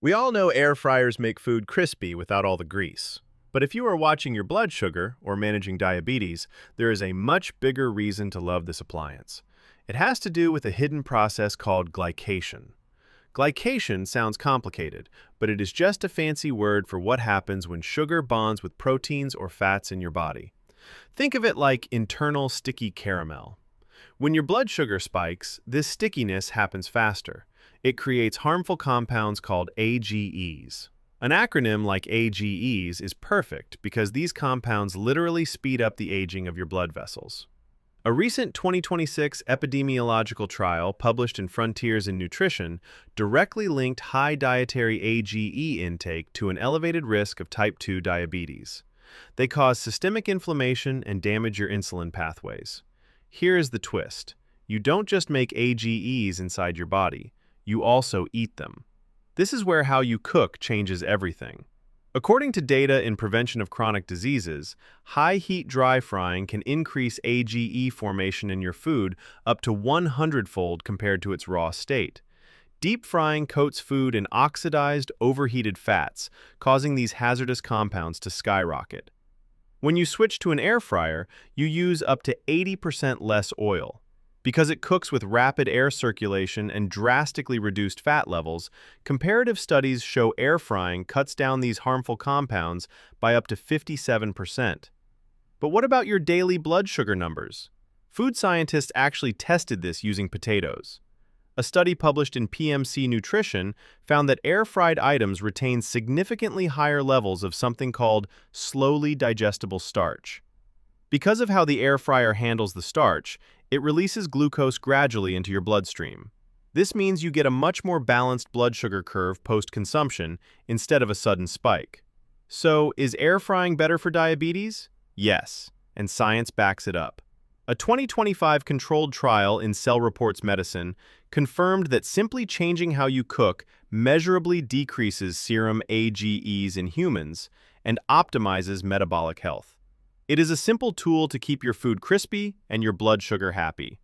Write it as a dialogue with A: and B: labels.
A: We all know air fryers make food crispy without all the grease. But if you are watching your blood sugar or managing diabetes, there is a much bigger reason to love this appliance. It has to do with a hidden process called glycation. Glycation sounds complicated, but it is just a fancy word for what happens when sugar bonds with proteins or fats in your body. Think of it like internal sticky caramel. When your blood sugar spikes, this stickiness happens faster. It creates harmful compounds called AGEs. An acronym like AGEs is perfect because these compounds literally speed up the aging of your blood vessels. A recent 2026 epidemiological trial published in Frontiers in Nutrition directly linked high dietary AGE intake to an elevated risk of type 2 diabetes. They cause systemic inflammation and damage your insulin pathways. Here is the twist. You don't just make AGEs inside your body, you also eat them. This is where how you cook changes everything. According to data in prevention of chronic diseases, high-heat dry frying can increase AGE formation in your food up to 100-fold compared to its raw state. Deep frying coats food in oxidized, overheated fats, causing these hazardous compounds to skyrocket. When you switch to an air fryer, you use up to 80% less oil. Because it cooks with rapid air circulation and drastically reduced fat levels, comparative studies show air frying cuts down these harmful compounds by up to 57%. But what about your daily blood sugar numbers? Food scientists actually tested this using potatoes. A study published in PMC Nutrition found that air-fried items retain significantly higher levels of something called slowly digestible starch. Because of how the air fryer handles the starch, it releases glucose gradually into your bloodstream. This means you get a much more balanced blood sugar curve post-consumption instead of a sudden spike. So, is air frying better for diabetes? Yes, and science backs it up. A 2025 controlled trial in Cell Reports Medicine confirmed that simply changing how you cook measurably decreases serum AGEs in humans and optimizes metabolic health. It is a simple tool to keep your food crispy and your blood sugar happy.